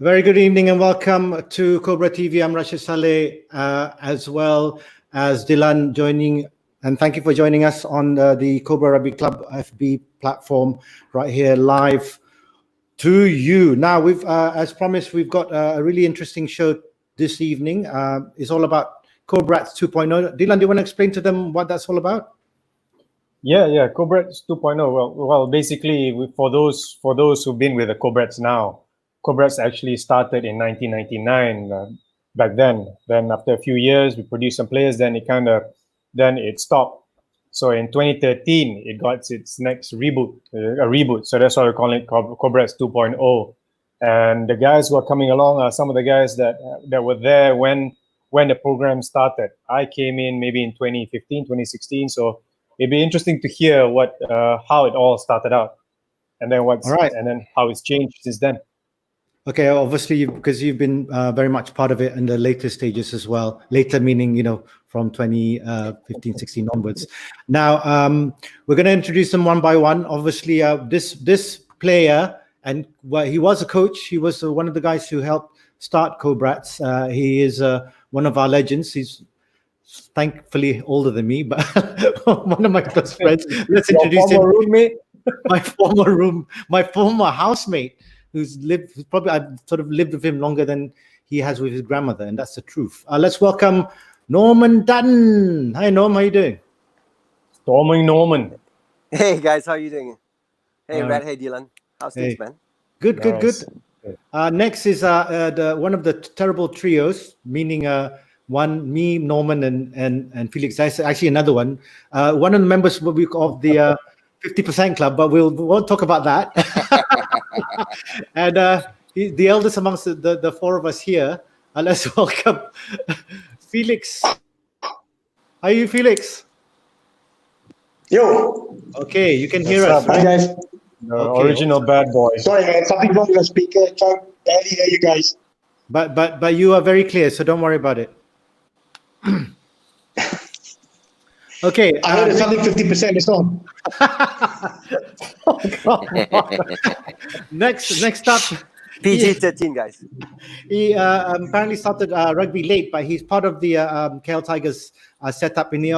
Very good evening and welcome to Cobra TV. I'm Rashid Saleh, as well as Dylan joining. And thank you for joining us on the Cobra Rugby Club FB platform right here live to you. Now, as promised, we've got a really interesting show this evening. It's all about Cobrats 2.0. Dylan, do you want to explain to them what that's all about? Yeah, Cobrats 2.0. Well, basically, for those who've been with the Cobrats now, Cobrats actually started in 1999. Back then after a few years, we produced some players. Then it stopped. So in 2013, it got its next reboot, a reboot. So that's why we're calling it Cobrats 2.0. And the guys who are coming along are some of the guys that were there when the program started. I came in maybe in 2015, 2016. So it'd be interesting to hear how it all started out, and then and then how it's changed since then. Okay, obviously, because you've been very much part of it in the later stages as well. Later meaning, from 2015, 16 onwards. Now, we're going to introduce them one by one. Obviously, this player, and he was a coach. He was one of the guys who helped start Cobrats. He is one of our legends. He's thankfully older than me, but one of my close friends. Let's introduce him. Roommate? my former housemate. I've sort of lived with him longer than he has with his grandmother, and that's the truth. Let's welcome Norman Dutton. Hi, Norm. How you doing? Storming Norman. Hey, guys. How you doing? Hey, Rat. Hey, Dylan. How's things, man? Good. Next is one of the terrible trios, meaning one, me, Norman, and Felix. Actually, another one. One of the members of the 50% Club, but we won't talk about that. And the eldest amongst the four of us here. Let's welcome Felix. How are you, Felix? Yo. Okay, you can hear us. Hi, guys. Original bad boy. Sorry, man. Something wrong with the speaker. I can't barely hear you guys. But you are very clear, so don't worry about it. Okay. I heard it's something 50%. It's on. Next up, PG-13, guys. He apparently started rugby late, but he's part of the KL Tigers setup, and he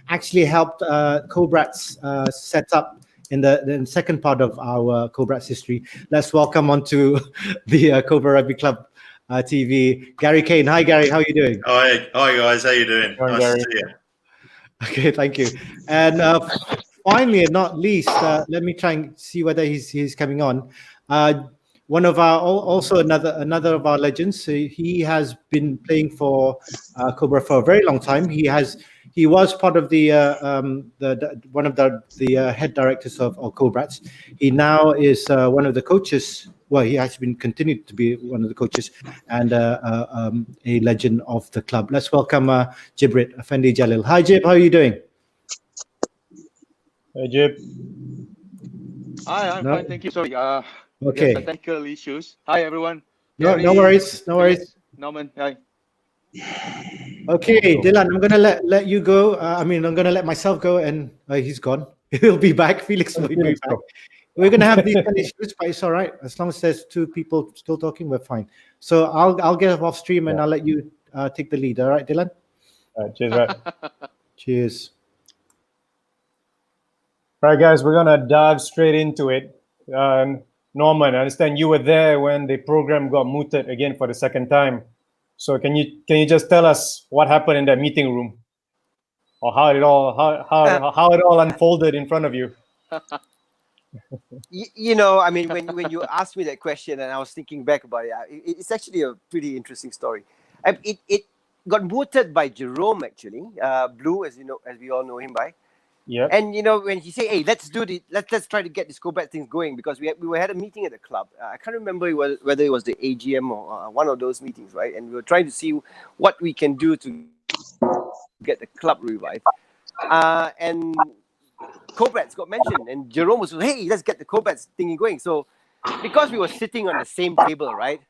actually helped Cobrats set up in the second part of our Cobrats history. Let's welcome onto the Cobra Rugby Club TV, Gary Kane. Hi, Gary. How are you doing? Hi guys. How you doing? Hi, nice Gary. to see you. Okay, thank you. And finally, and not least, let me try and see whether he's coming on. One of our another of our legends. He has been playing for Cobra for a very long time. He was part of the one of the head directors of Cobrats. He now is one of the coaches. Well, he has been continued to be one of the coaches and a legend of the club. Let's welcome Jibrit Affendy Jalil. Hi, Jib. How are you doing? Hey, Jib. Hi, I'm fine. Thank you. Sorry. Okay. Technical issues. Hi, everyone. No worries. No worries. Norman. Hi. Okay, Dylan, I'm gonna let you go. I'm gonna let myself go, and he's gone. He'll be back. Felix will be back. We're gonna have these kind of issues, but it's all right. As long as there's two people still talking, we're fine. So I'll get off stream and I'll let you take the lead. All right, Dylan? Cheers, right. Cheers. All right, guys, we're gonna dive straight into it. Norman, I understand you were there when the program got mooted again for the second time. So can you just tell us what happened in that meeting room, or how it all unfolded in front of you? When you asked me that question and I was thinking back about it, it's actually a pretty interesting story. It got mooted by Jerome, actually, Blue, as we all know him by. Yeah. And when he said, "Hey, let's do this. Let's try to get this Cobra thing going," because we had a meeting at the club. I can't remember whether it was the AGM or one of those meetings, right? And we were trying to see what we can do to get the club revived. And Cobrats got mentioned, and Jerome was, "Hey, let's get the Cobrats thingy going." So, because we were sitting on the same table, right?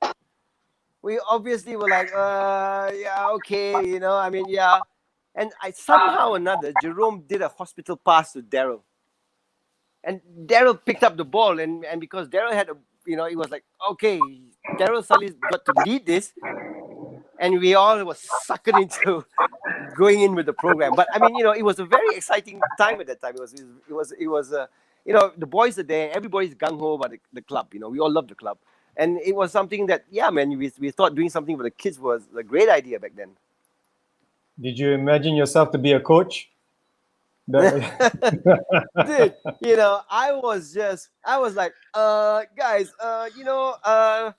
We obviously were like, yeah, okay, yeah. And somehow or another, Jerome did a hospital pass to Daryl. And Daryl picked up the ball, and because Daryl had it was like, okay, Daryl Sully's got to lead this, and we all were suckered into going in with the program. But I mean, it was a very exciting time at that time. It was the boys are there, everybody's gung ho about the club. We all love the club, and it was something that, yeah, man, we thought doing something for the kids was a great idea back then. Did you imagine yourself to be a coach? Dude, I was like, guys, all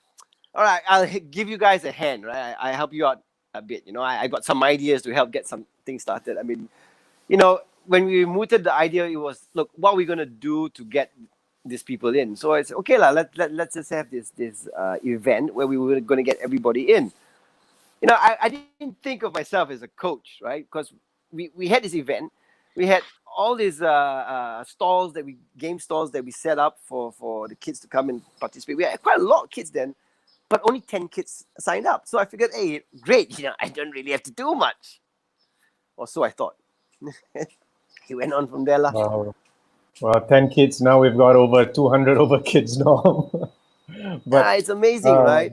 right, I'll give you guys a hand, right? I help you out a bit, I got some ideas to help get some things started. I mean, when we mooted the idea, it was, look, what are we gonna do to get these people in? So it's okay, let's just have this event where we were gonna get everybody in. I didn't think of myself as a coach, right? Because we had this event, we had all these game stalls that we set up for the kids to come and participate. We had quite a lot of kids then, but only 10 kids signed up. So I figured, hey, great, I don't really have to do much. Or so I thought. He went on from there. Wow. Well, 10 kids, now we've got over 200 kids now. But it's amazing, right?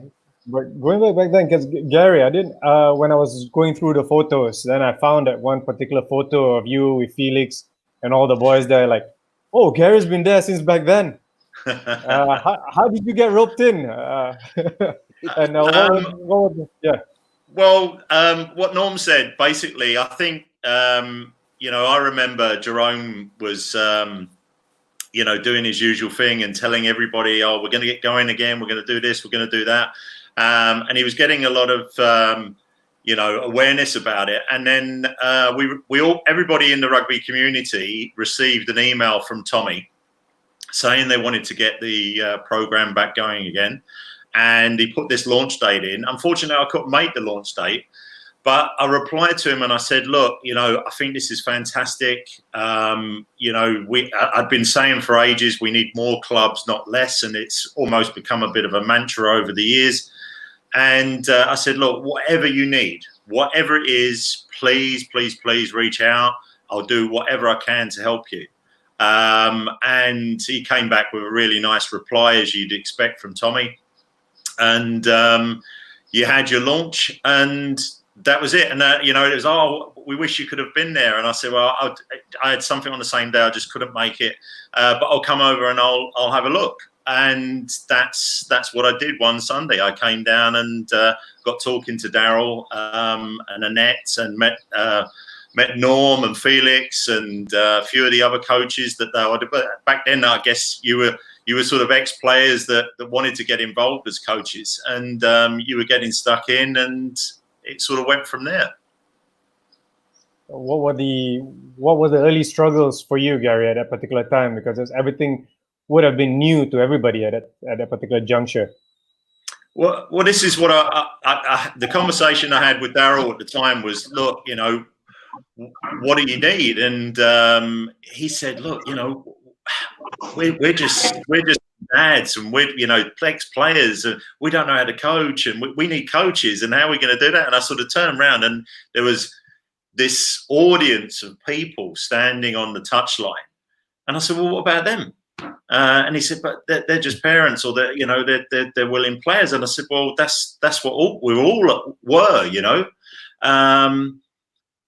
But going back then, because Gary, I didn't, when I was going through the photos, then I found that one particular photo of you with Felix and all the boys there, like, oh, Gary's been there since back then. How did you get roped in? And yeah. Well, what Norm said, basically, I think, I remember Jerome was, doing his usual thing and telling everybody, oh, we're going to get going again. We're going to do this. We're going to do that. And he was getting a lot of, awareness about it. And then everybody in the rugby community received an email from Tommy saying they wanted to get the program back going again. And he put this launch date in. Unfortunately, I couldn't make the launch date. But I replied to him and I said, look, I think this is fantastic. I've been saying for ages, we need more clubs, not less. And it's almost become a bit of a mantra over the years. And I said, look, whatever you need, whatever it is, please, please, please reach out. I'll do whatever I can to help you. And he came back with a really nice reply, as you'd expect from Tommy. And you had your launch and that was it. And, it was, oh, we wish you could have been there. And I said, well, I had something on the same day. I just couldn't make it. But I'll come over and I'll have a look. And that's what I did one Sunday. I came down and got talking to Daryl and Annette and met Norm and Felix and a few of the other coaches that they were. But back then, I guess you were sort of ex-players that wanted to get involved as coaches, and you were getting stuck in, and it sort of went from there. What were the early struggles for you, Gary, at that particular time? Because everything would have been new to everybody at that particular juncture. Well, this is what the conversation I had with Daryl at the time was, look, what do you need? And he said, look, we're just dads and we're ex-players and we don't know how to coach and we need coaches, and how are we going to do that? And I sort of turned around and there was this audience of people standing on the touchline, and I said, well, what about them? And he said, but they're just parents, or they're willing players. And I said, well, that's what we all were,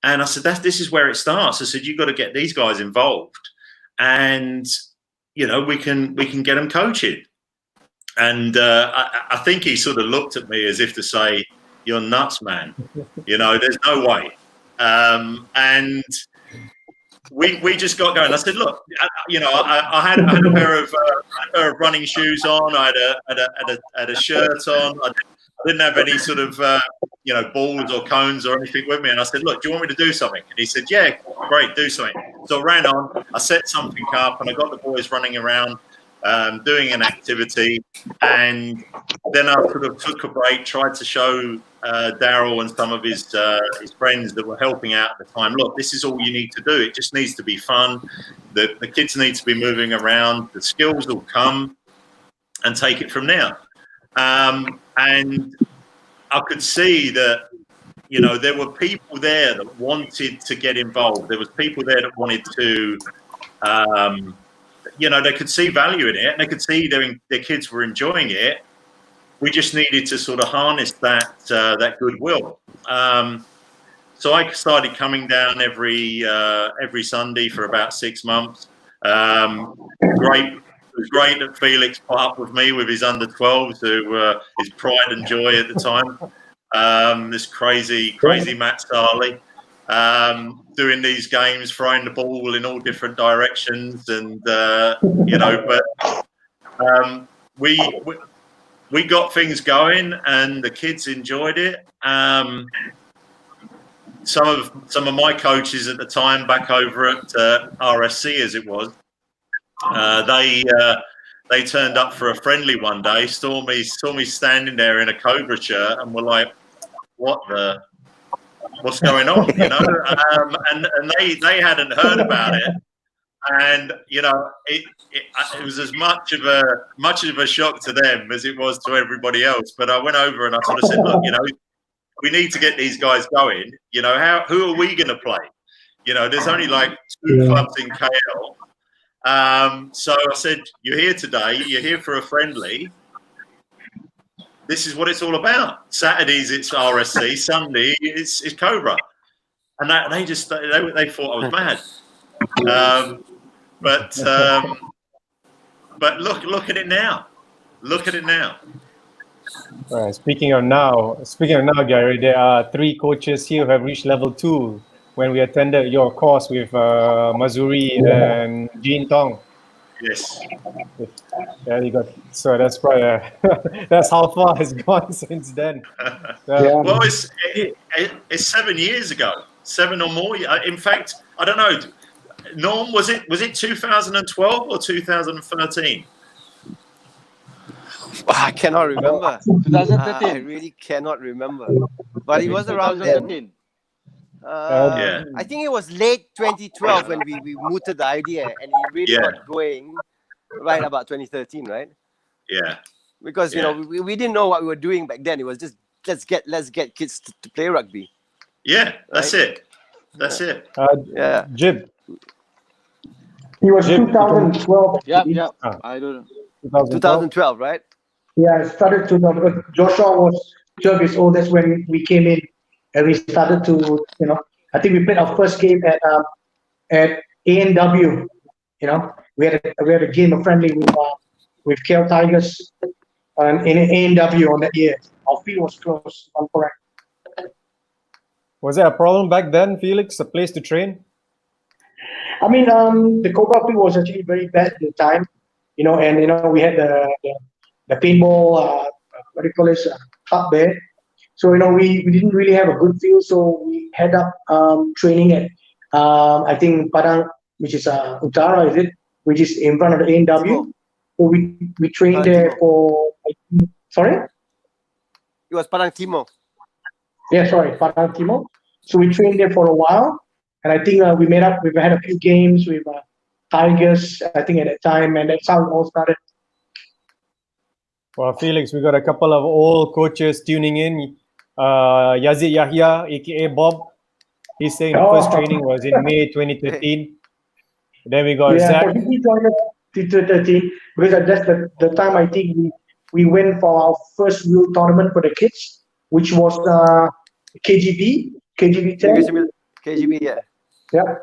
and I said, this is where it starts. I said, you've got to get these guys involved, and we can get them coaching. And I think he sort of looked at me as if to say, you're nuts, man. There's no way. And we just got going. I said, look, I had a pair of running shoes on. I had a shirt on. I didn't have any sort of balls or cones or anything with me. And I said, look, do you want me to do something? And he said, yeah, great, do something. So I ran on, I set something up, and I got the boys running around doing an activity. And then I sort of took a break, tried to show Daryl and some of his friends that were helping out at the time, look, this is all you need to do. It just needs to be fun. The kids need to be moving around. The skills will come, and take it from there. And I could see that, there were people there that wanted to get involved. There was people there that wanted to, they could see value in it, and they could see their kids were enjoying it. We just needed to sort of harness that goodwill. So I started coming down every Sunday for about 6 months. It was great that Felix put up with me with his under-12s, who his pride and joy at the time. This crazy Matt Starley, doing these games, throwing the ball in all different directions, and but we got things going, and the kids enjoyed it. Some of my coaches at the time, back over at RSC as it was, they turned up for a friendly one day, saw me standing there in a Cobra shirt, and were like, what's going on, and they hadn't heard about it, and it was as much of a shock to them as it was to everybody else. But I went over and I sort of said, look, we need to get these guys going. Who are we going to play? There's only like 2 clubs in KL. So I said, you're here today, you're here for a friendly. This is what it's all about. Saturdays it's RSC, Sunday it's Cobra. And they thought I was mad. But look at it now. Look at it now. Speaking of now, Gary, there are 3 coaches here who have reached level 2 when we attended your course with Mazuri and Jean Tong. Yes. There you go. So that's probably that's how far it's gone since then. Well, it's 7 years ago, 7 or more. In fact, I don't know. Norm, was it 2012 or 2013? I cannot remember. 2013. I really cannot remember. But it was around then. I think it was late 2012 when we mooted the idea, and it really got going right about 2013, right? Yeah. Because we didn't know what we were doing back then. It was just let's get kids to play rugby. Yeah, that's it. That's it. Jib. He was 2012. Yeah. I don't know. 2012, right? Yeah, it started to. Joshua was 12 years old. That's when we came in, and we started to. I think we played our first game at ANW. We had a game, a friendly with KL Tigers, in ANW on that year. Our field was closed. I'm correct. Was there a problem back then, Felix? A place to train? I mean, the Cobra field was actually very bad at the time. And we had the paintball, what do you call this, club there. So we didn't really have a good field, so we had up training at I think Padang, which is Utara, is it? Which is in front of the ANW. So we trained there for. Sorry. It was Padang Timur. Yeah, sorry, Padang Timur. So we trained there for a while, and I think we've had a few games with Tigers, I think, at that time, and that's how it all started. Well, Felix, we got a couple of old coaches tuning in. Yazid Yahya, aka Bob, he's saying the first training was in May 2013. Then we got Zach. So he joined us in 2013 because that's the time I think we went for our first real tournament for the kids, which was KGB 10. KGB, yeah. Yeah.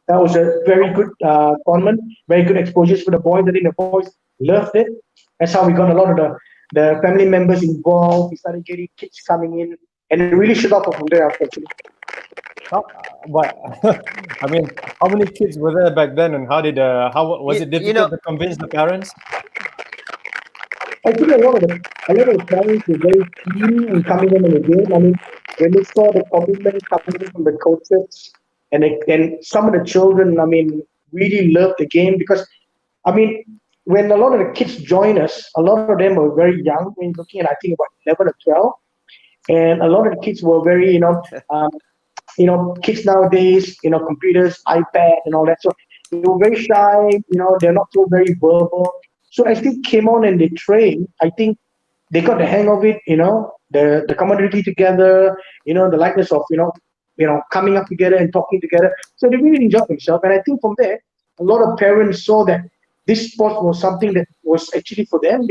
That was a very good tournament, very good exposures for the boys. I think the boys loved it. That's how we got a lot of the family members involved. We started getting kids coming in, and it really shut off from there actually. But I mean, how many kids were there back then, and how was it difficult to convince the parents? I think a lot of the parents were very keen in coming in the game. I mean, when they saw the commitment coming in from the coaches, and some of the children, I mean, really loved the game because, I mean, when a lot of the kids joined us, a lot of them were very young. When looking at, I think, about 11 or 12, and a lot of the kids were very, kids nowadays, computers, iPad, and all that. So they were very shy. They're not so very verbal. So as they came on and they trained, I think they got the hang of it. The camaraderie together. The likeness of coming up together and talking together. So they really enjoyed themselves. And I think from there, a lot of parents saw that this sport was something that was actually for them,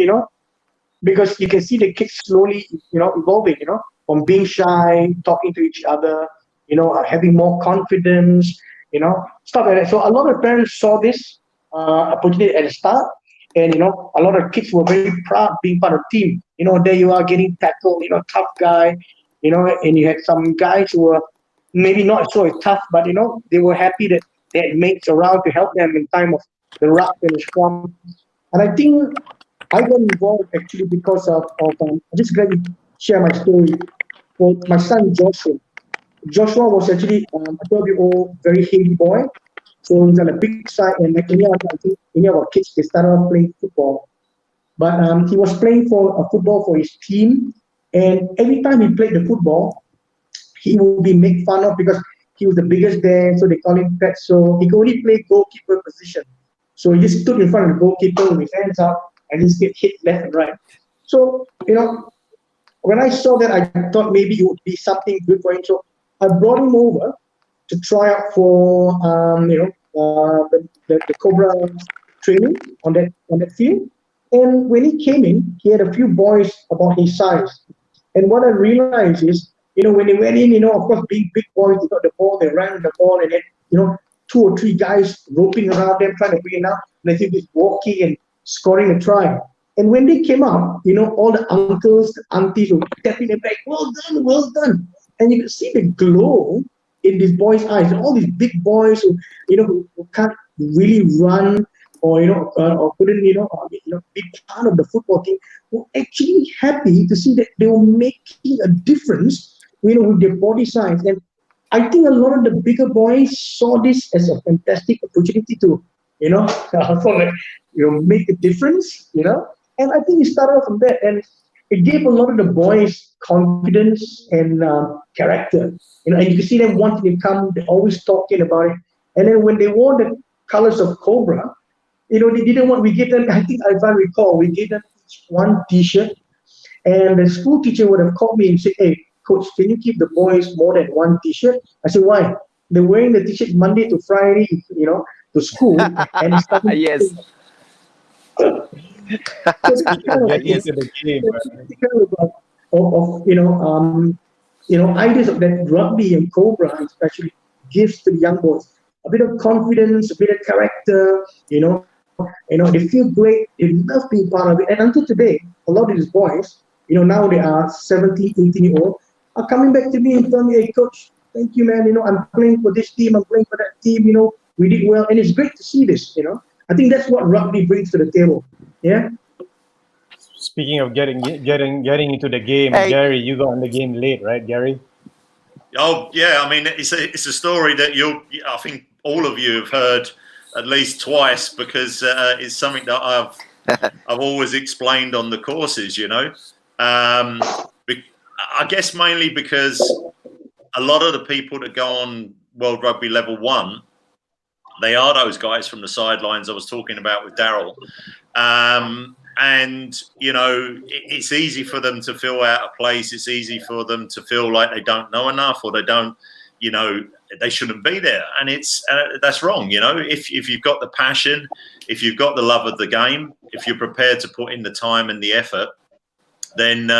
because you can see the kids slowly, evolving, from being shy, talking to each other, having more confidence, stuff like that. So a lot of parents saw this opportunity at the start, and a lot of kids were very proud being part of the team. There you are getting tackled, tough guy, and you had some guys who were maybe not so tough, but they were happy that they had mates around to help them in time of the rough and the storm. And I think I got involved actually because of I'm just going to share my story. For my son Joshua. Joshua was actually a 12-year-old, very heavy boy. So he's on the big side, and like I think any of our kids, they started off playing football. But he was playing for football for his team, and every time he played the football, he would be made fun of because he was the biggest there, so they call him fat. So he could only play goalkeeper position. So he just stood in front of the goalkeeper with his hands up, and he get hit left and right. So when I saw that, I thought maybe it would be something good for him. So I brought him over to try out for the Cobra training on that field. And when he came in, he had a few boys about his size. And what I realized is, when they went in, of course, being big boys, they got the ball, they ran the ball, and then, 2 or 3 guys roping around them, trying to bring it out. And I think he's walking and scoring a try. And when they came out, all the uncles, the aunties were tapping their back, well done, well done. And you could see the glow in these boys' eyes. All these big boys who can't really run or couldn't be part of the football team were actually happy to see that they were making a difference, with their body size. And I think a lot of the bigger boys saw this as a fantastic opportunity to, make a difference, And I think it started off from that, and it gave a lot of the boys confidence and character, and you can see them wanting to come. They're always talking about it. And then when they wore the colors of Cobra, they didn't want. We gave them. I think if I recall, we gave them each one T-shirt, and the school teacher would have called me and said, "Hey, coach, can you give the boys more than one T-shirt?" I said, "Why? They're wearing the T-shirt Monday to Friday, to school, and it's starting." Yes. Getting into the game, ideas of that rugby and Cobra especially gives to the young boys a bit of confidence, a bit of character. They feel great. They love being part of it. And until today, a lot of these boys, now they are 17, 18-year-old, are coming back to me and telling me, "Hey, coach, thank you, man. I'm playing for this team. I'm playing for that team. We did well." And it's great to see this. I think that's what rugby brings to the table. Yeah. Speaking of getting into the game, Hey. Gary, you got on the game late, right, Gary? Oh yeah, I mean it's a story that I think all of you have heard at least twice, because it's something that I've always explained on the courses. I guess mainly because a lot of the people that go on World Rugby Level 1, they are those guys from the sidelines I was talking about with Daryl. And it's easy for them to feel out of place. It's easy for them to feel like they don't know enough, or they don't, they shouldn't be there. And that's wrong. If you've got the passion, if you've got the love of the game, if you're prepared to put in the time and the effort, then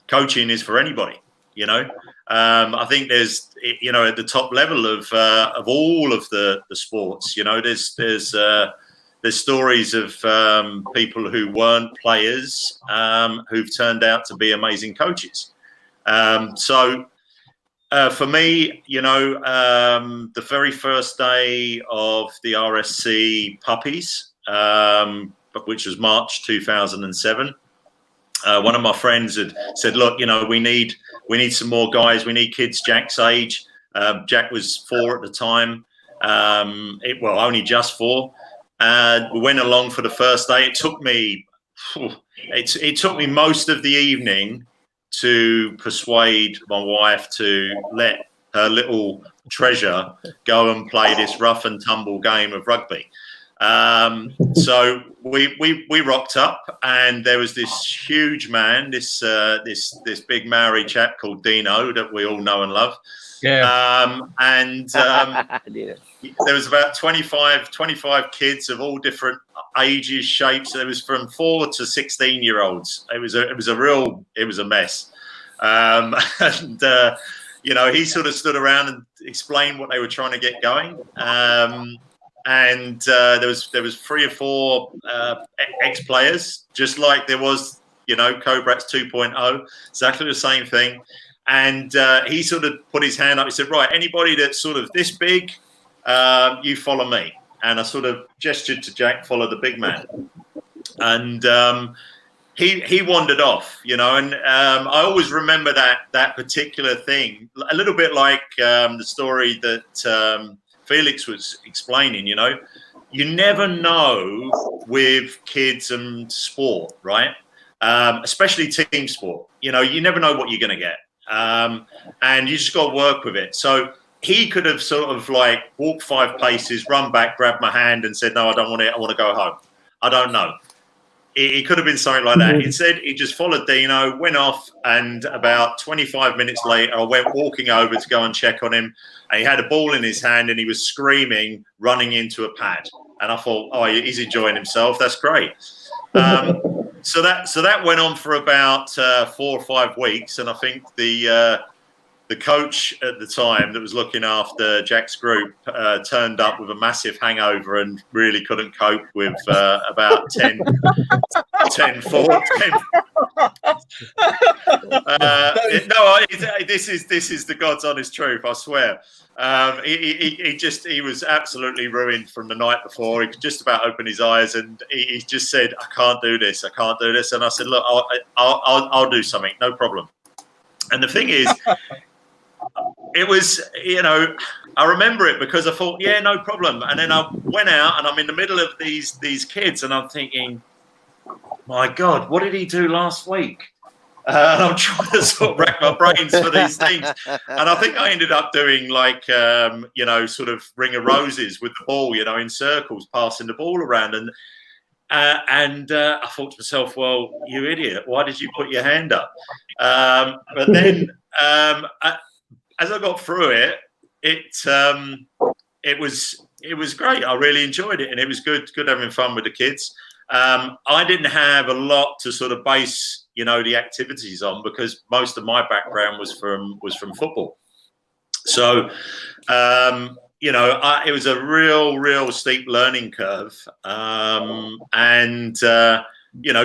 coaching is for anybody. I think there's, at the top level of all of the sports, there's stories of people who weren't players who've turned out to be amazing coaches. So for me, the very first day of the RSC Puppies, which was March 2007, one of my friends had said, "Look, we need some more guys. We need kids Jack's age." Jack was 4 at the time. Only just 4. We went along for the first day. It took me most of the evening to persuade my wife to let her little treasure go and play this rough and tumble game of rugby. So we rocked up, and there was this huge man, this big Maori chap called Dino that we all know and love. Yeah. There was about 25 kids of all different ages, shapes. There was from 4 to 16-year-olds. It was a mess. He sort of stood around and explained what they were trying to get going. There was 3 or 4 ex-players, just like there was, Cobrats 2.0, exactly the same thing. And he sort of put his hand up. He said, right, anybody that's sort of this big, you follow me. And I sort of gestured to Jack, follow the big man. And he wandered off, and I always remember that particular thing, a little bit like the story that Felix was explaining. You never know with kids and sport, right? Especially team sport. You never know what you're going to get, and you just got to work with it. So he could have sort of like walked 5 paces, run back, grabbed my hand, and said, "No, I don't want it. I want to go home." I don't know. It could have been something like that. Instead, he just followed Dino, went off, and about 25 minutes later, I went walking over to go and check on him. And he had a ball in his hand, and he was screaming, running into a pad. And I thought, oh, he's enjoying himself. That's great. So that went on for about 4 or 5 weeks, and I think the coach at the time that was looking after Jack's group turned up with a massive hangover and really couldn't cope with about 10 4. This is the God's honest truth, I swear. He was absolutely ruined from the night before. He could just about open his eyes, and he just said, I can't do this. And I said, look, I'll do something, no problem. And the thing is, it was, I remember it because I thought, yeah, no problem. And then I went out, and I'm in the middle of these kids, and I'm thinking, my God, what did he do last week? And I'm trying to sort of rack my brains for these things. And I think I ended up doing like, sort of ring of roses with the ball, in circles, passing the ball around. And I thought to myself, well, you idiot, why did you put your hand up? But then as I got through it, it was great. I really enjoyed it, and it was good having fun with the kids. I didn't have a lot to sort of base, the activities on, because most of my background was from football. So, it was a real steep learning curve.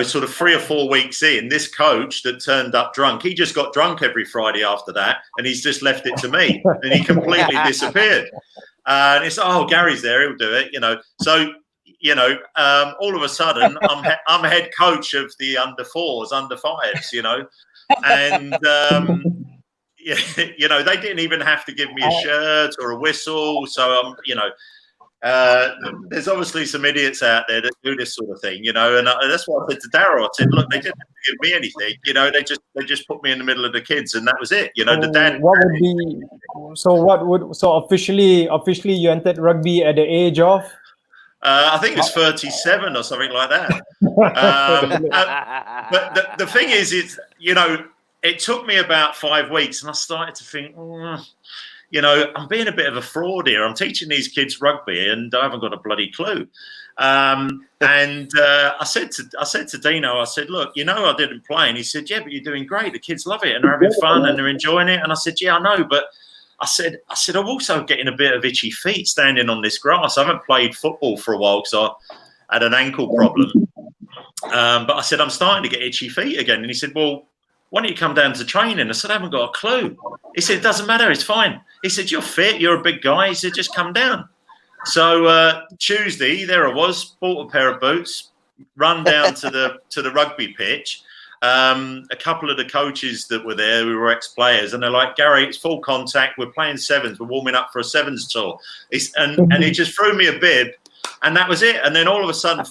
Sort of 3 or 4 weeks in, this coach that turned up drunk, he just got drunk every Friday after that, and he's just left it to me, and he completely disappeared. And it's, oh, Gary's there, he'll do it, So, all of a sudden, I'm head coach of the under 4s, under 5s, and they didn't even have to give me a shirt or a whistle. So there's obviously some idiots out there that do this sort of thing, and that's what I said to Darryl. I said, look, they didn't have to give me anything, they just put me in the middle of the kids, and that was it. The dad. So officially you entered rugby at the age of? I think it's 37 or something like that. But the thing is, it took me about 5 weeks, and I started to think, I'm being a bit of a fraud here. I'm teaching these kids rugby, and I haven't got a bloody clue. And I said to Dino, I said, look, I didn't play. And he said, yeah, but you're doing great. The kids love it, and they're having fun, and they're enjoying it. And I said, yeah, I know, but I said, I'm also getting a bit of itchy feet standing on this grass. I haven't played football for a while because I had an ankle problem. But I said, I'm starting to get itchy feet again. And he said, well, why don't you come down to training? I said, I haven't got a clue. He said, it doesn't matter. It's fine. He said, you're fit. You're a big guy. He said, just come down. So Tuesday, there I was, bought a pair of boots, run down to the rugby pitch. A couple of the coaches that were there, we were ex-players, and they're like, Gary, it's full contact. We're playing 7s. We're warming up for a 7s tour. And he just threw me a bib, and that was it. And then all of a sudden,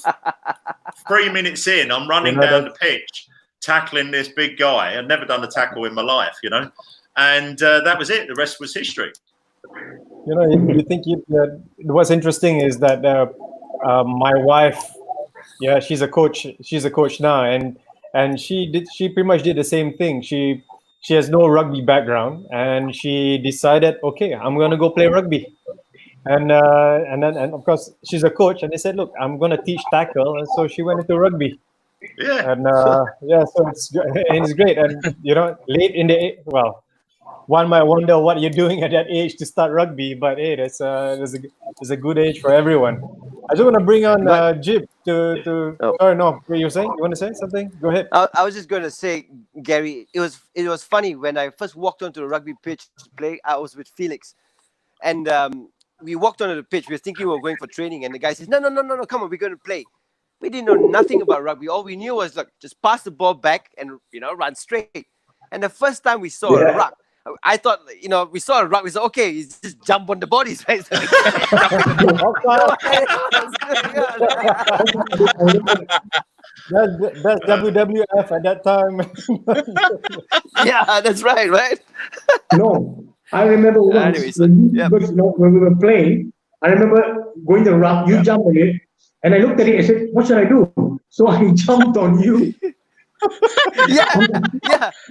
3 minutes in, I'm running down the pitch, tackling this big guy. I'd never done a tackle in my life, and that was it. The rest was history. You think what's interesting is that my wife, yeah, she's a coach. She's a coach now, and she pretty much did the same thing. She has no rugby background, and she decided, okay, I'm gonna go play rugby. And then of course she's a coach, and they said, look, I'm gonna teach tackle, and so she went into rugby. Yeah. And yeah, so it's great. And late in the well, one might wonder what you're doing at that age to start rugby, but hey, there's a good age for everyone. I just want to bring on Jib to. Oh. Sorry, no, what you were saying? You want to say something? Go ahead. I was just going to say, Gary, it was funny when I first walked onto the rugby pitch to play. I was with Felix, and we walked onto the pitch. We were thinking we were going for training, and the guy says, "No, come on, we're going to play." We didn't know nothing about rugby. All we knew was like just pass the ball back and run straight. And the first time we saw a ruck, I thought we saw a ruck. We said, okay, you just jump on the bodies, right? So That's WWF at that time. Yeah, that's right. No, I remember once Anyways, when we were playing. I remember going to the ruck. You jumped on it, and I looked at it. I said, "What should I do?" So I jumped on you. yeah.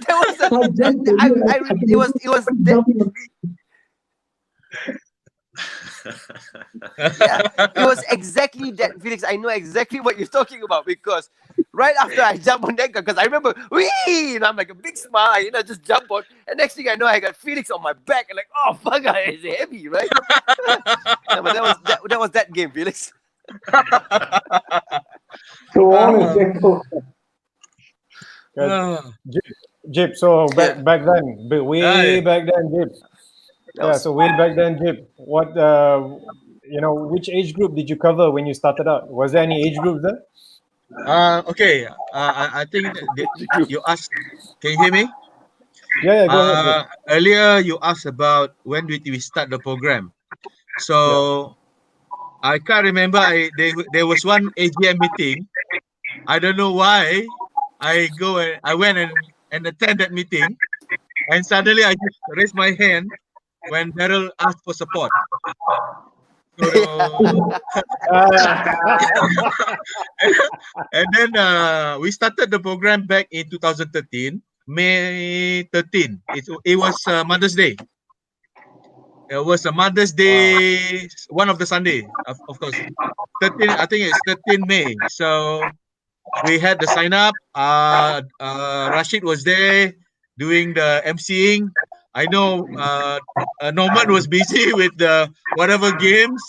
There was it was it was exactly that, Felix. I know exactly what you're talking about, because right after I jumped on that guy, because I remember, wee, and I'm like a big smile, just jump on, and next thing I know, I got Felix on my back, and like, oh fuck, it's heavy, right? Yeah, but that was that game, Felix. So on Jib, so back then, way back then, Jib. Yeah, so way back then, Jib, what which age group did you cover when you started out? Was there any age group there? Okay. I think you asked. Can you hear me? Yeah, go ahead. Earlier you asked about when did we start the program. So I can't remember. There was one AGM meeting. I don't know why. I went and attend that meeting, and suddenly I just raised my hand when Daryl asked for support. So, and then we started the program back in 2013, May 13. It was Mother's Day. It was a Mother's Day, one of the Sunday, of course. 13, I think it's 13 May. So we had the sign up. Rashid was there doing the MCing. I know Norman was busy with the whatever games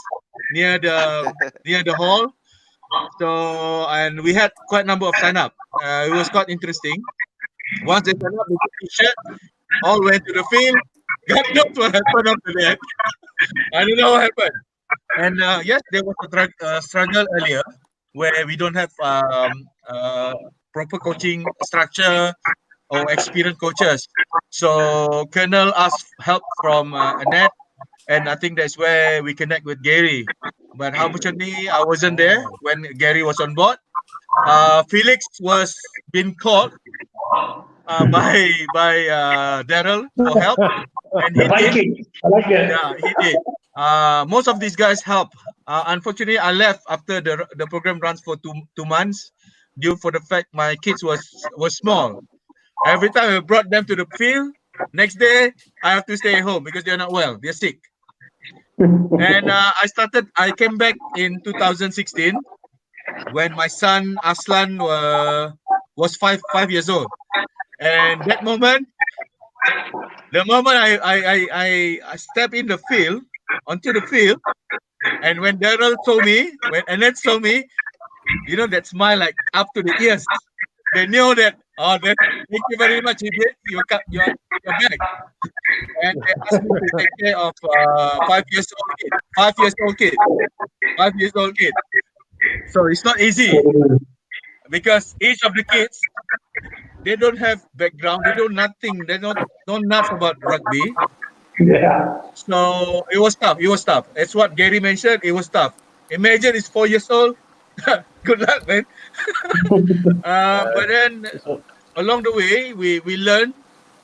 near the hall. So, and we had quite a number of sign up. It was quite interesting. Once they sign up, they took T-shirt, all went to the field. God knows what happened after that. I don't know what happened. And yes, there was a struggle earlier where we don't have proper coaching structure or experienced coaches. So Colonel asked help from Annette, and I think that's where we connect with Gary. But unfortunately, I wasn't there when Gary was on board. Felix was being called by Daryl for help, and he did. I like that. Yeah, he did. Most of these guys help. Unfortunately, I left after the program runs for two months due for the fact my kids was small. Every time I brought them to the field, next day I have to stay home because they're not well. They're sick. And I came back in 2016 when my son Aslan was five years old. And that moment, the moment I step in the field, onto the field, and when Daryl saw me, when Annette saw me, that smile like up to the ears. They knew that, thank you very much, you're back. And they asked me to take care of 5 years old kid. So it's not easy because each of the kids, they don't have background, they don't know nothing about rugby. Yeah. So it was tough. That's what Gary mentioned. It was tough. Imagine it's 4 years old. Good luck, man. But then along the way, we learned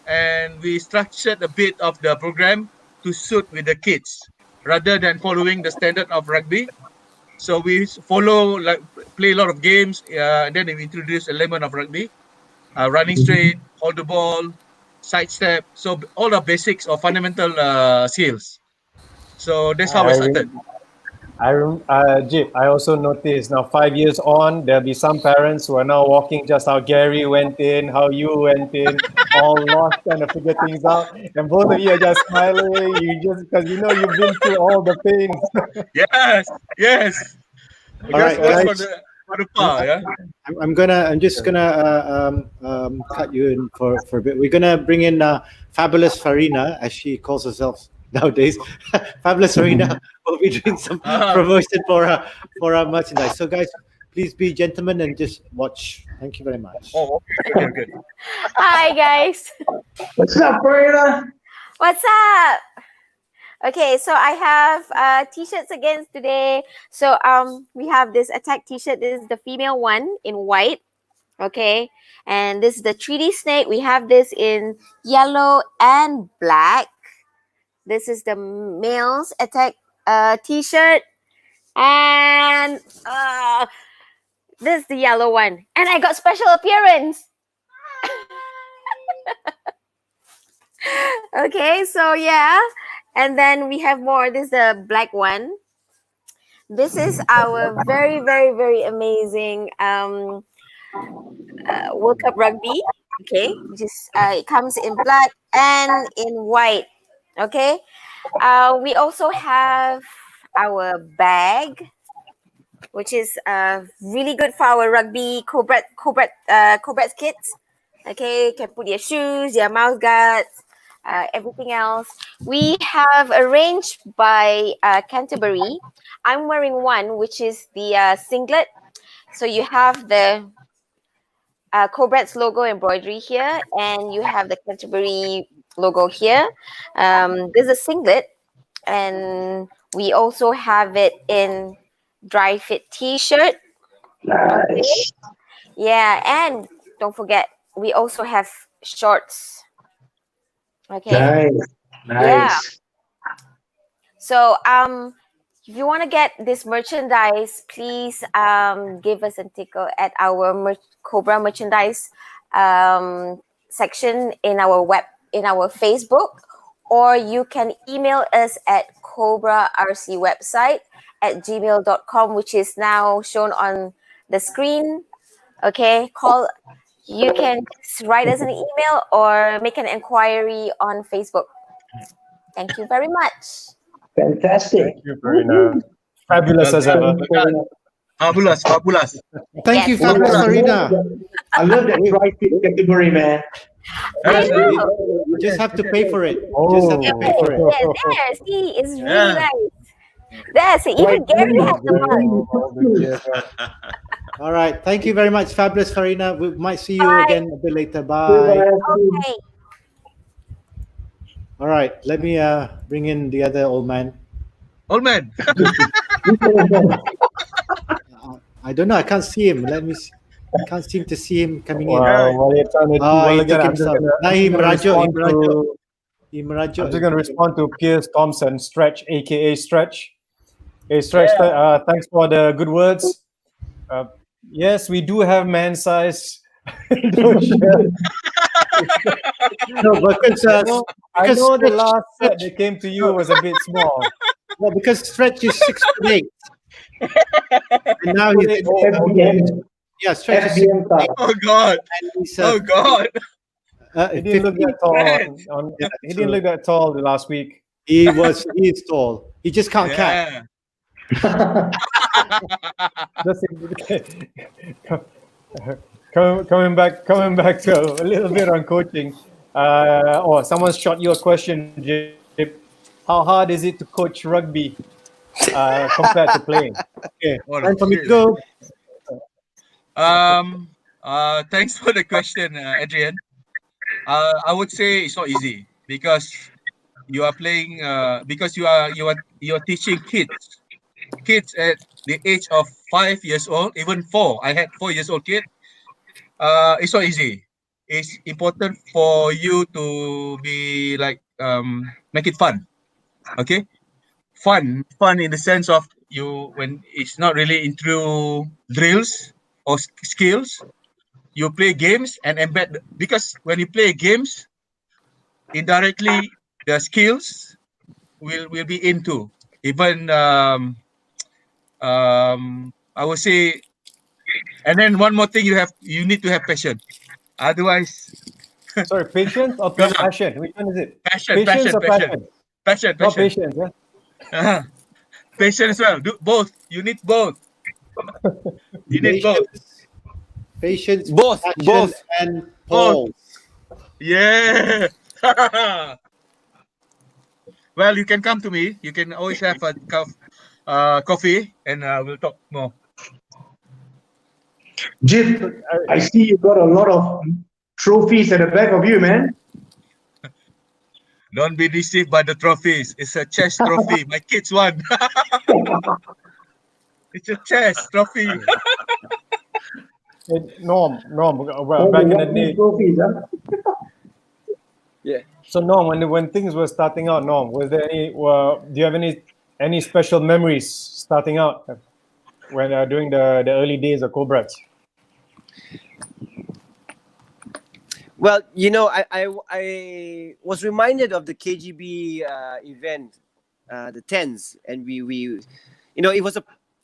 and we structured a bit of the program to suit with the kids rather than following the standard of rugby. So we follow, like, play a lot of games. And then we introduce element of rugby, running straight, hold the ball, sidestep. So all the basics or fundamental skills. So that's how I started. Jip, I also noticed now 5 years on, there'll be some parents who are now walking just how Gary went in, how you went in, all lost trying to figure things out. And both of you are just smiling, because you've been through all the pains. Yes. All right, Just guys. for the power, yeah. I'm just gonna cut you in for a bit. We're gonna bring in Fabulous Farina, as she calls herself nowadays. Fabulous Farina will be doing some promotion for our merchandise. So, guys, please be gentlemen and just watch. Thank you very much. Oh, okay, good. Hi guys. What's up, Farina? What's up? Okay, so I have t-shirts again today. So we have this attack t-shirt. This is the female one in white. Okay, and this is the 3D snake. We have this in yellow and black. This is the male's attack t-shirt, and this is the yellow one. And I got special appearance. Okay, so yeah, and then we have more. This is the black one. This is our very, very, very amazing World Cup rugby. Okay, just it comes in black and in white. Okay, we also have our bag, which is really good for our rugby Cobrats kids. Okay, can put your shoes, your mouth guards, everything else. We have arranged by Canterbury. I'm wearing one, which is the singlet. So you have the Cobrats logo embroidery here, and you have the Canterbury logo here. There's a singlet, and we also have it in dry fit t-shirt. Nice. Okay. Yeah, and don't forget, we also have shorts. Okay. Nice. Yeah. So if you want to get this merchandise, please give us a tickle at our Cobra merchandise section in our Facebook, or you can email us at Cobra RC website at gmail.com, which is now shown on the screen. Okay, you can write us an email or make an inquiry on Facebook. Thank you very much. Fantastic. Thank you, Farina. Fabulous as ever. Fabulous. Thank you, Yes. Fabulous Farina. I love that dry fit category, man. I know. You just have to pay for it. Oh. Just have to pay for it. There, see, it's really nice. There, see, even Gary has the mug. All right. Thank you very much, Fabulous Farina. We might see you Bye. again a bit later. Bye. Okay. All right. Let me bring in the other old man. Old man. I don't know. I can't see him. Let me see. I can't seem to see him coming in. While you're trying to do He again, took I'm just himself. gonna- Nah, I'm he just gonna respond to- Imrajo. I'm just going to respond to Piers Thompson, Stretch, aka Stretch. Hey, Stretch, thanks for the good words. Yes, we do have man size. Don't share. No, because I know the Stretch- last set that came to you was a bit small. well, because Stretch is 6'8", and now he's FBM. yeah, Stretch is FBM type. Oh God. and he's Oh God. He didn't look that tall. He didn't look that tall the last week. He is tall. He just can't catch. Yeah. Coming back to a little bit on coaching. Someone shot you a question, Jip. How hard is it to coach rugby compared to playing? Okay, Oh, time for me to shit. go. Thanks for the question, Adrian. I would say it's not easy because you are playing. Because you are teaching kids at the age of 5 years old, even 4. I had 4 years old kid. It's not easy. It's important for you to be like make it fun. Okay. fun in the sense of you when it's not really into drills or skills. You play games and embed because when you play games, indirectly the skills will be into even I would say, and then one more thing you need to have passion, otherwise. Sorry, patience or Goes on. passion? Which one is it? Passion. Patience or passion? Not patience, yeah? Passion as well. Do both. You need both. You need both. Patience, Both, passion, both. and balls. Yeah. Well, you can come to me. You can always have a coffee, and we'll talk more. Jim, I see you got a lot of trophies at the back of you, man. Don't be deceived by the trophies. It's a chess trophy. My kids won. It's a chess trophy. Norm. Well, back in the day. Trophies, huh? Yeah. So Norm, when things were starting out, Norm, was there any? Do you have any special memories starting out when during the early days of Cobrats? Well, you know, I was reminded of the KGB event, the tens, and we you know,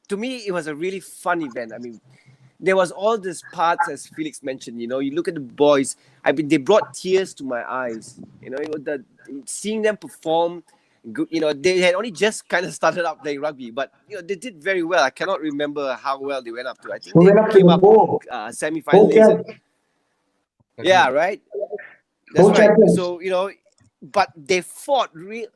to me it was a really fun event. I mean, there was all these parts, as Felix mentioned. You know, you look at the boys. I mean, they brought tears to my eyes. You know, seeing them perform. You know, they had only just kind of started out playing rugby, but you know they did very well. I cannot remember how well they went up to. I think they came up semi-finals. Yeah, right. That's right. So you know, but they fought real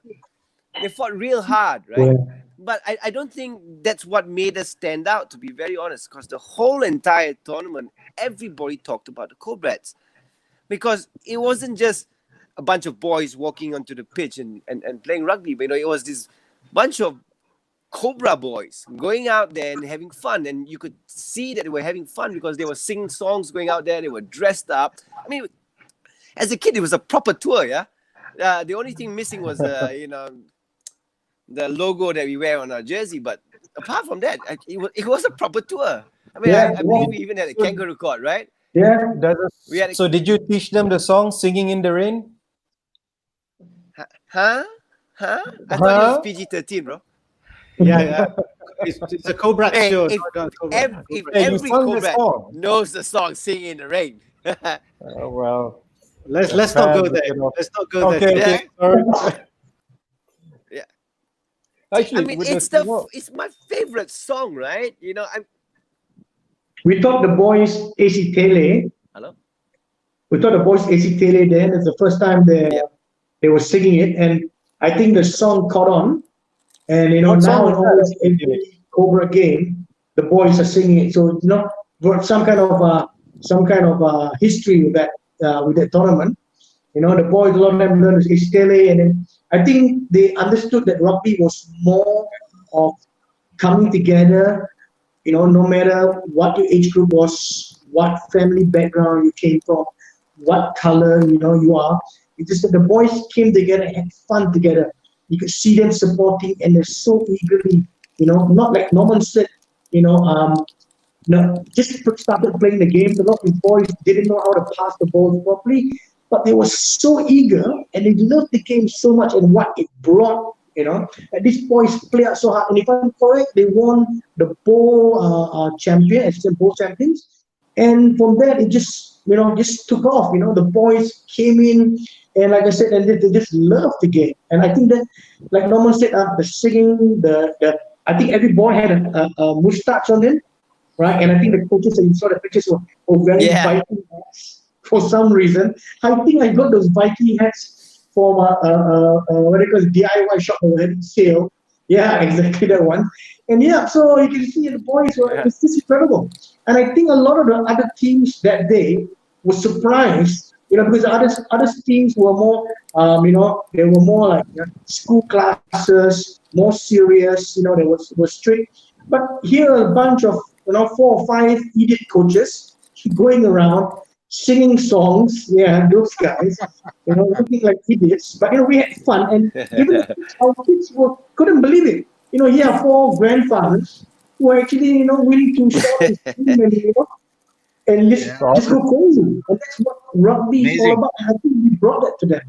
hard, right? Yeah. But I don't think that's what made us stand out, to be very honest, because the whole entire tournament, everybody talked about the Cobrats, because it wasn't just a bunch of boys walking onto the pitch and playing rugby, but you know, it was this bunch of Cobra boys going out there and having fun, and you could see that they were having fun because they were singing songs, going out there, they were dressed up. I mean, as a kid, it was a proper tour, yeah. The only thing missing was you know, the logo that we wear on our jersey, but apart from that, it was a proper tour. I mean, I believe we even had a kangaroo court, right? Yeah. So did you teach them the song "Singing in the Rain"? Huh? I thought it was PG-13, bro. Yeah. It's a Cobrats show. If every Cobra knows the song "Singing in the Rain." Well, let's not go there. Let's not go there. Okay. Sorry. Yeah. Actually, I mean, it's my favorite song, right? You know, We taught the boys AC Tele. Hello? We taught the boys AC Tele then. It's the first time they were singing it, and I think the song caught on. And you know, now in almost every Cobra game, the boys are singing it. So you know, some kind of history with that tournament. You know, the boys, a lot of them learned AC Tele, and then I think they understood that rugby was more of coming together. You know, no matter what your age group was, what family background you came from, what color you are. It's just that the boys came together and had fun together. You could see them supporting, and they're so eagerly, not like Norman said, just started playing the game. A lot of boys didn't know how to pass the ball properly, but they were so eager and they loved the game so much and what it brought. And these boys play out so hard. And if I'm correct, they won the bowl bowl champions. And from there, it just took off. The boys came in, and like I said, and they just loved the game. And I think that, like Norman said, the singing, I think every boy had a mustache on them, right? And I think the coaches, and you saw the pictures, were wearing Viking hats for some reason. I think I got those Viking hats from what they call DIY shop that were having sale. Yeah, exactly that one. And so you can see the boys were it's just incredible. And I think a lot of the other teams that day were surprised, because other teams were more, they were more like school classes, more serious. They were strict. But here a bunch of 4 or 5 idiot coaches going around singing songs. Yeah, those guys, looking like idiots. But we had fun, and even our kids couldn't believe it. Here are 4 grandfathers who are actually willing to shout and scream and just go crazy. And that's what rugby is all about. I think we brought that to them.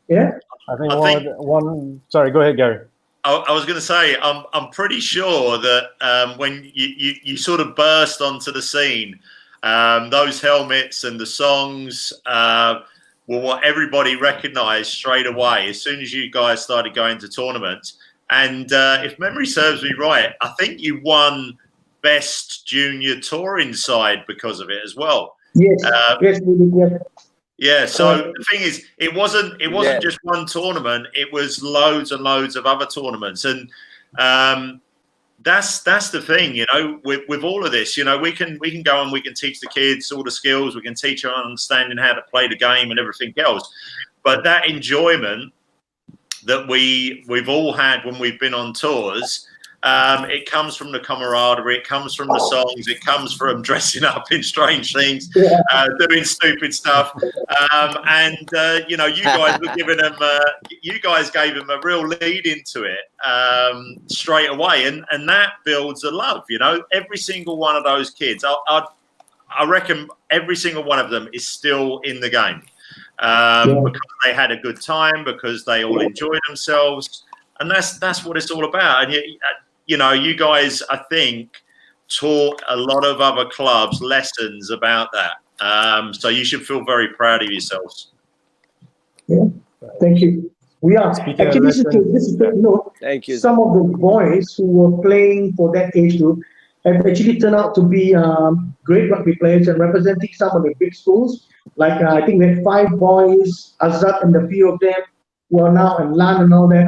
Yeah. I think one. Sorry, go ahead, Gary. I was going to say, I'm pretty sure that when you sort of burst onto the scene, those helmets and the songs were what everybody recognised straight away as soon as you guys started going to tournaments. And if memory serves me right, I think you won Best Junior Touring Side because of it as well. Yes, yes, we did. Yeah. Yeah, so the thing is, it wasn't just one tournament; it was loads and loads of other tournaments, and that's the thing, with all of this, we can go and we can teach the kids all the skills, we can teach them understanding how to play the game and everything else, but that enjoyment that we've all had when we've been on tours. It comes from the camaraderie, it comes from the songs, it comes from dressing up in strange things, doing stupid stuff, and you guys were giving them, you guys gave them a real lead into it straight away, and that builds a love. Every single one of those kids, I reckon every single one of them is still in the game because they had a good time, because they all enjoyed themselves, and that's what it's all about. And you guys, I think, taught a lot of other clubs lessons about that. So you should feel very proud of yourselves. Yeah, thank you. We are. Actually, this is thank you. Some of the boys who were playing for that age group have actually turned out to be great rugby players and representing some of the big schools. Like I think we had 5 boys, Azad and a few of them, who are now in LAN and all that,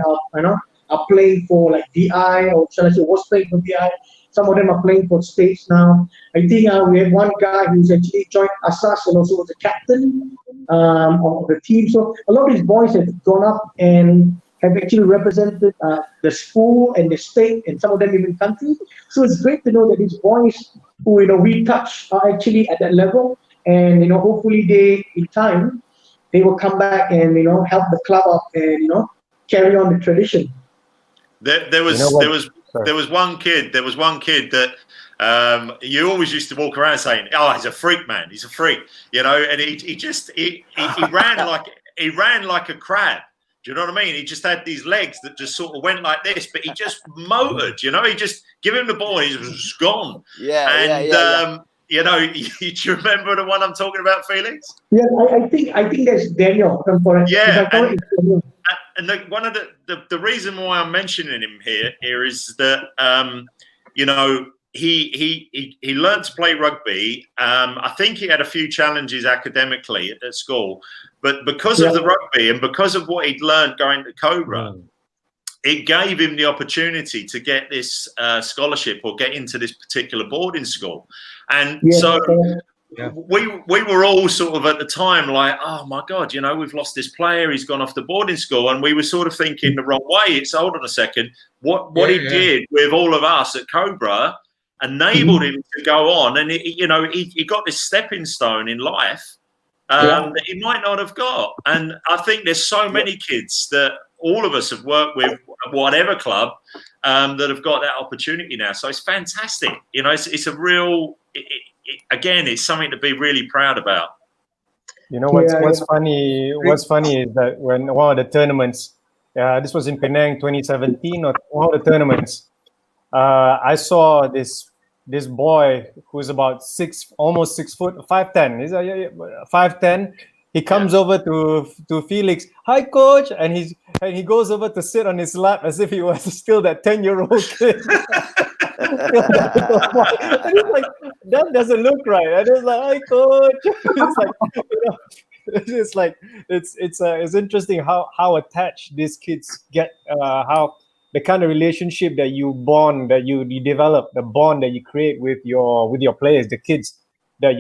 are playing for like DI, or shall I say was playing for DI. Some of them are playing for states now. I think we have one guy who's actually joined Asas and also was the captain of the team. So a lot of these boys have gone up and have actually represented the school and the state, and some of them even country. So it's great to know that these boys who we touch are actually at that level, and hopefully they in time they will come back and help the club up and carry on the tradition. There was one kid that you always used to walk around saying, "Oh, he's a freak, man. He's a freak," and he ran like a crab. Do you know what I mean? He just had these legs that just sort of went like this, but he just motored. He just give him the ball, and he was gone. Do you remember the one I'm talking about, Felix? Yeah, I think that's Daniel. Yeah. And one of the reason why I'm mentioning him here is that he learned to play rugby. I think he had a few challenges academically at school, but because of the rugby and because of what he'd learned going to Cobra, it gave him the opportunity to get this scholarship or get into this particular boarding school. And we were all sort of at the time like, oh my God, we've lost this player. He's gone off the boarding school, and we were sort of thinking the wrong way. It's hold on a second. What he did with all of us at Cobra enabled him to go on, and he got this stepping stone in life that he might not have got. And I think there's so many kids that all of us have worked with at whatever club that have got that opportunity now. So it's fantastic. It's a real. Again, it's something to be really proud about. What's funny is that when one of the tournaments, this was in Penang 2017, or one of the tournaments, I saw this boy who's about almost 6 foot, 5'10". He's 5'10". He comes over to Felix. Hi, coach, and he goes over to sit on his lap as if he was still that 10-year-old kid. And he's like, that doesn't look right. And it's like, hi, coach. It's interesting how attached these kids get. How the kind of relationship that you bond, that you develop, the bond that you create with your players, the kids, that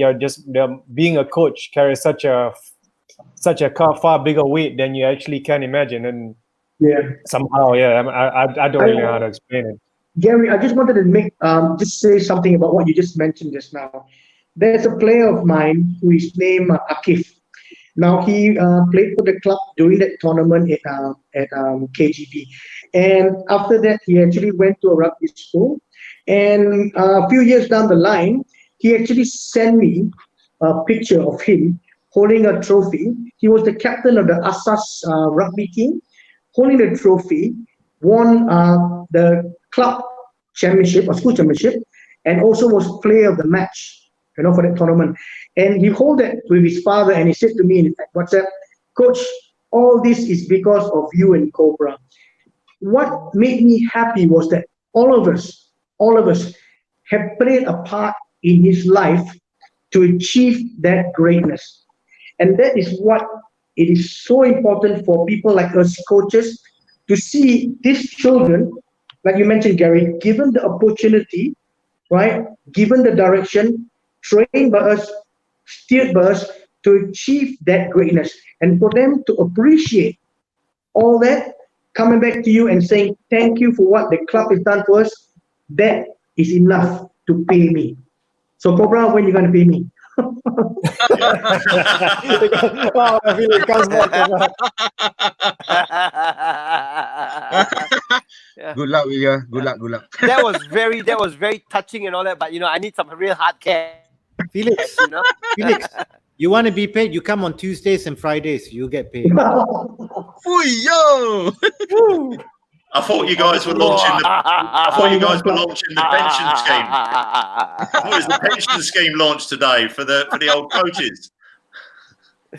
they're being a coach carries such a far bigger weight than you actually can imagine. And somehow, I don't really know how to explain it. Gary, I just wanted to just say something about what you just mentioned just now. there's a player of mine who is named Akif. Now he played for the club during that tournament at KGB, and after that he actually went to a rugby school. And a few years down the line, he actually sent me a picture of him holding a trophy. He was the captain of the Asas rugby team, holding the trophy, won the club championship or school championship, and also was player of the match, for that tournament. And he hold that with his father, and he said to me in WhatsApp, "Coach, all this is because of you and Cobra." What made me happy was that all of us have played a part in his life to achieve that greatness. And that is what it is so important for people like us coaches to see these children, like you mentioned, Gary, given the opportunity, right, given the direction, trained by us, steered by us to achieve that greatness, and for them to appreciate all that, coming back to you and saying thank you for what the club has done for us, that is enough to pay me. So Cobra, when are you going to pay me? Wow, I feel it comes back. Good luck, William. Good luck. Good luck. That was very touching and all that. But I need some real hard cash. Felix, Felix, you want to be paid? You come on Tuesdays and Fridays. You get paid. Fui yo! I thought you guys were launching the pension scheme. What is the pension scheme launched today for the old coaches?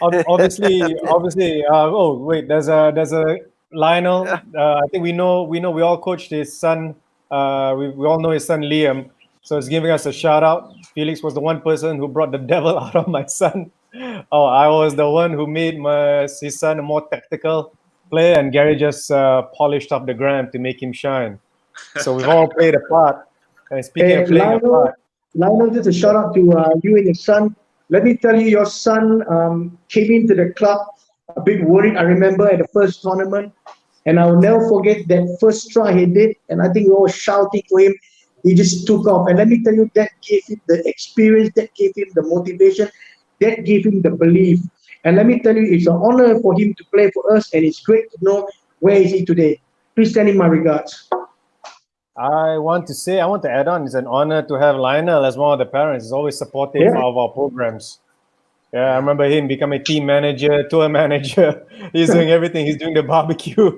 Obviously. Oh wait, there's a Lionel. I think we all coached his son. We all know his son Liam. So he's giving us a shout out. Felix was the one person who brought the devil out of my son. Oh, I was the one who made his son a more tactical player, and Gary just polished up the gram to make him shine. So we've all played a part. And speaking of playing a part, Lionel, just a shout out to you and your son. Let me tell you, your son came into the club a bit worried. I remember at the first tournament, and I will never forget that first try he did. And I think we all shouting for him. He just took off. And let me tell you, that gave him the experience, that gave him the motivation, that gave him the belief. And let me tell you, it's an honor for him to play for us, and it's great to know where is he today. Please send him my regards. I want to add on, it's an honor to have Lionel as one of the parents. He's always supportive of our programs. Yeah, I remember him becoming team manager, tour manager. He's doing everything. He's doing the barbecue.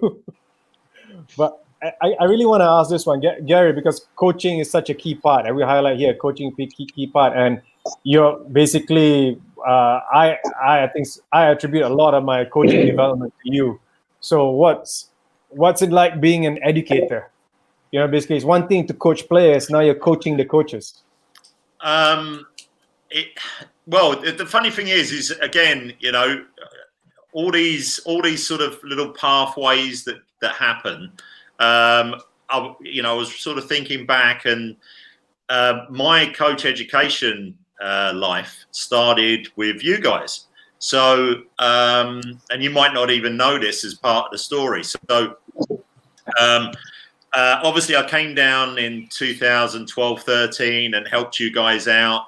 But I really want to ask this one, Gary, because coaching is such a key part. And we highlight here, coaching is a key part. And you're basically, I think I attribute a lot of my coaching development to you. So what's it like being an educator? Basically, it's one thing to coach players. Now you're coaching the coaches. Well, the funny thing is again, all these sort of little pathways that happen. I was sort of thinking back, and my coach education life started with you guys. So, and you might not even know this as part of the story. So, obviously, I came down in 2012-13 and helped you guys out.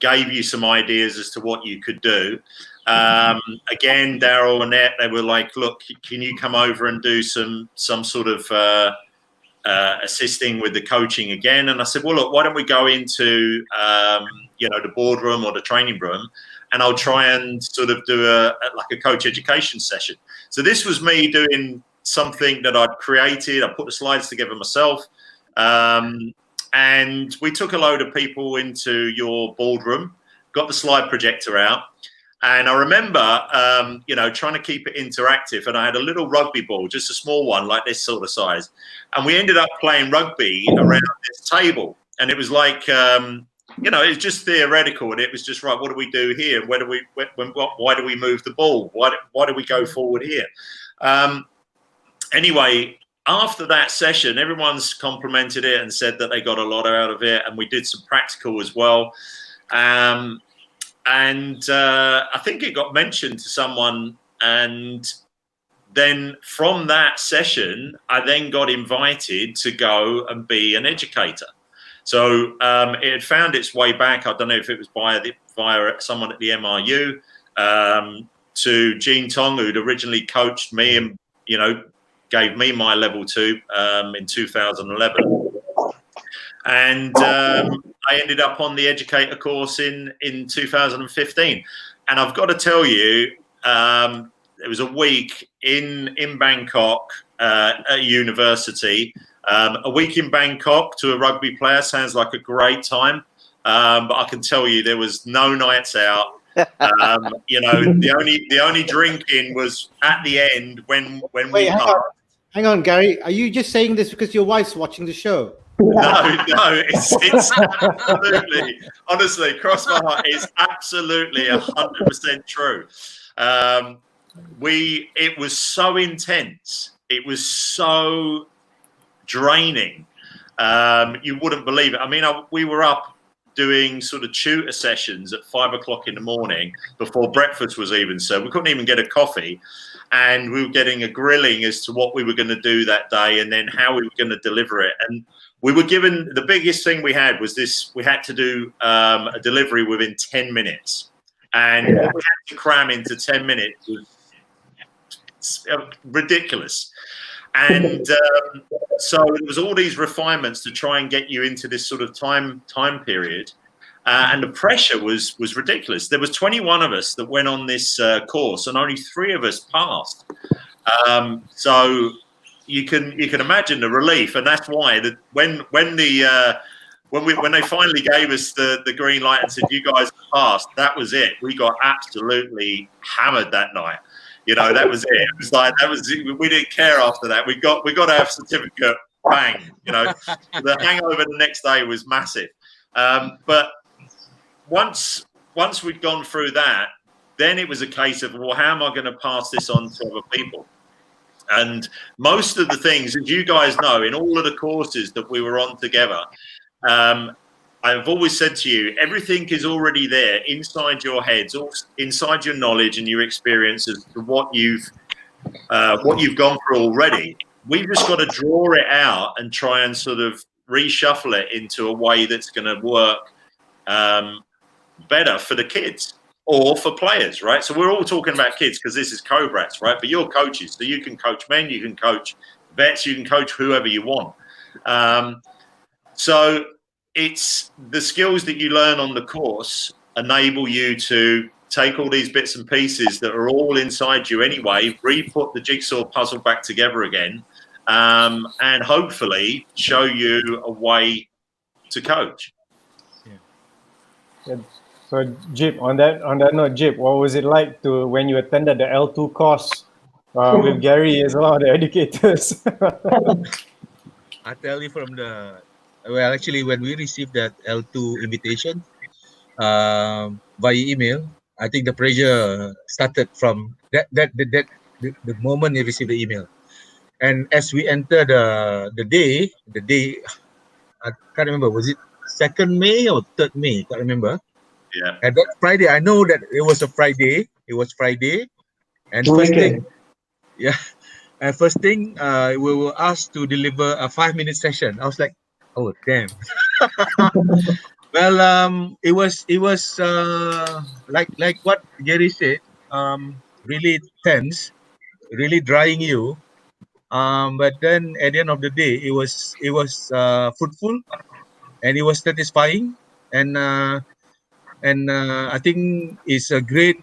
Gave you some ideas as to what you could do. Again, Daryl and Annette, they were like, "Look, can you come over and do some sort of assisting with the coaching again?" And I said, "Well, look, why don't we go into the boardroom or the training room, and I'll try and sort of do a coach education session." So this was me doing something that I'd created. I put the slides together myself, and we took a load of people into your boardroom, got the slide projector out, and I remember trying to keep it interactive, and I had a little rugby ball, just a small one like this sort of size, and we ended up playing rugby around this table. And it was like it's just theoretical, and it was just, right, what do we do here? Why do we move the ball? Why do we go forward here? Anyway, after that session, everyone's complimented it and said that they got a lot out of it, and we did some practical as well. And I think it got mentioned to someone, and then from that session, I then got invited to go and be an educator. So it had found its way back. I don't know if it was via someone at the MRU, to Gene Tong, who'd originally coached me and, you know, gave me my level 2 in 2011. And I ended up on the Educator course in 2015. And I've got to tell you, it was a week in Bangkok at university. A week in Bangkok to a rugby player sounds like a great time. But I can tell you there was no nights out. You know, the only drinking was at the end when we hang on, Gary. Are you just saying this because your wife's watching the show? No, it's absolutely, honestly, cross my heart, it's absolutely 100% true. It was so intense. It was so draining. You wouldn't believe it. I mean, we were up doing sort of tutor sessions at 5 o'clock in the morning before breakfast was even served. We couldn't even get a coffee, and we were getting a grilling as to what we were going to do that day and then how we were going to deliver it. And we were given, the biggest thing we had was this: we had to do a delivery within 10 minutes, and what we had to cram into 10 minutes was ridiculous. And so there was all these refinements to try and get you into this sort of time period, and the pressure was ridiculous. There was 21 of us that went on this course, and only 3 of us passed. So you can imagine the relief, and that's why when they finally gave us the green light and said you guys passed, that was it. We got absolutely hammered that night. You know, that was it. It was like, we didn't care after that. We got to have certificate, bang. You know, the hangover the next day was massive. But once we'd gone through that, then it was a case of, well, how am I going to pass this on to other people? And most of the things, as you guys know, in all of the courses that we were on together, I've always said to you, everything is already there inside your heads, inside your knowledge and your experiences, what you've gone through already. We've just got to draw it out and try and sort of reshuffle it into a way that's going to work better for the kids or for players, right? So we're all talking about kids because this is Cobrats, right? But you're coaches, so you can coach men, you can coach vets, you can coach whoever you want. So it's the skills that you learn on the course enable you to take all these bits and pieces that are all inside you anyway, re-put the jigsaw puzzle back together again, and hopefully show you a way to coach. Yeah. So Jip, on that note, Jip, what was it like when you attended the L2 course with Gary as well, the educators? I tell you well, actually, when we received that L2 invitation via email, I think the pressure started from the moment we received the email. And as we entered the day, I can't remember, was it 2nd May or 3rd May? Can't remember. Yeah. And that Friday, I know that it was a Friday. It was Friday. And first thing, and first thing, we were asked to deliver a 5-minute session. I was like, oh damn. Well, it was like what Gary said, really tense, really drying you. But then at the end of the day, it was fruitful, and it was satisfying, and I think it's a great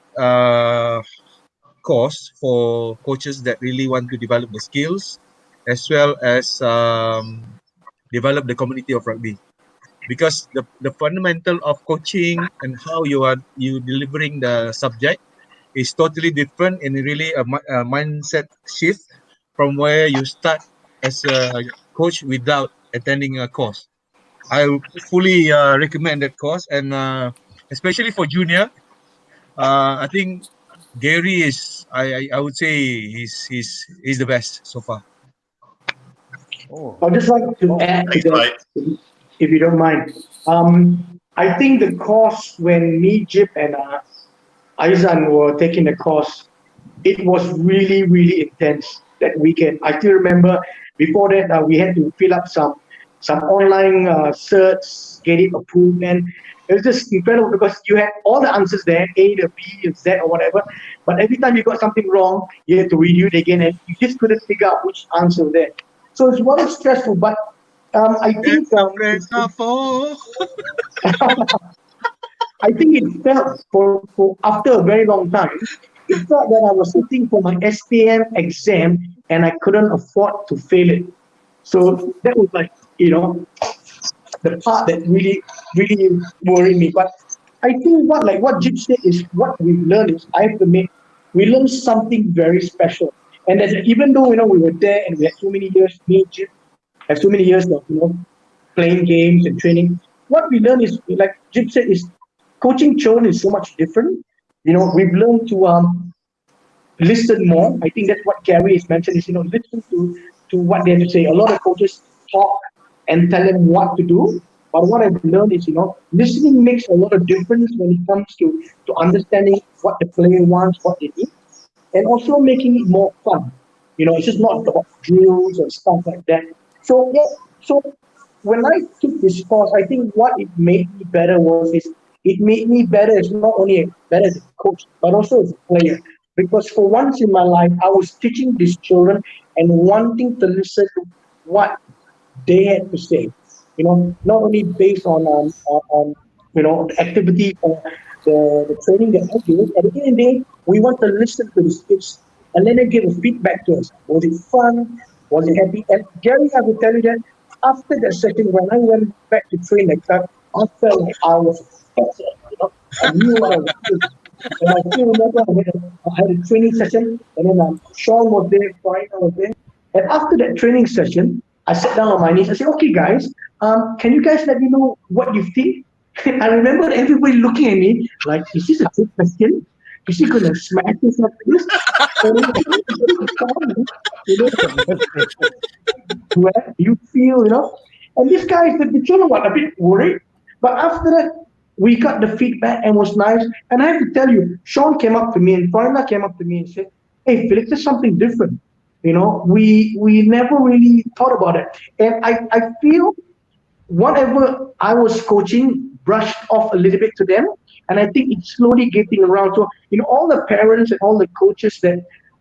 course for coaches that really want to develop the skills as well as develop the community of rugby, because the fundamental of coaching and how you delivering the subject is totally different, and really a mindset shift from where you start as a coach without attending a course. I fully recommend that course, and especially for junior, I think Gary is, I would say he's the best so far. I'd just like to add to that, if you don't mind. I think the course, when me, Jip, and Aizan were taking the course, it was really, really intense that weekend. I still remember before that we had to fill up some some online certs, get it approved, and it was just incredible because you had all the answers there, A, the B, and Z, or whatever. But every time you got something wrong, you had to redo it again, and you just couldn't figure out which answer was there. So it's very stressful. But I think I think it felt for after a very long time, it felt that I was sitting for my SPM exam and I couldn't afford to fail it. So that was like, the part that really worried me. But I think what Jip said is what we've learned is, I have to admit, we learned something very special. And that even though we were there and we had so many years, me and Jip had so many years of playing games and training, what we learned is, like Jip said, is coaching children is so much different. We've learned to listen more. I think that's what Gary has mentioned is, listen to what they have to say. A lot of coaches talk and tell them what to do. But what I've learned is, listening makes a lot of difference when it comes to understanding what the player wants, what they need, and also making it more fun. It's just not about drills or stuff like that. So when I took this course, I think what it made me better was it made me better as not only better as a coach, but also as a player. Because for once in my life, I was teaching these children and wanting to listen to what they had to say. Not only based on the activity or the training that I do. At the end of the day, we want to listen to the kids and then they give a feedback to us. Was it fun? Was it happy? And Gary, I will tell you that after that session, when I went back to train the club, I felt like I was better. I knew what I was doing. And I still remember I had a training session, and then Sean was there, Brian was there. And after that training session, I sat down on my knees. I said, "Okay, guys, can you guys let me know what you think?" I remember everybody looking at me like, "Is this a good question? Is he gonna smash this like this?" Where you feel, And this guy, the children were a bit worried, but after that, we got the feedback and was nice. And I have to tell you, Sean came up to me and Farna came up to me and said, "Hey, Felix, there's something different. We never really thought about it." And I feel whatever I was coaching brushed off a little bit to them. And I think it's slowly getting around. So, all the parents and all the coaches that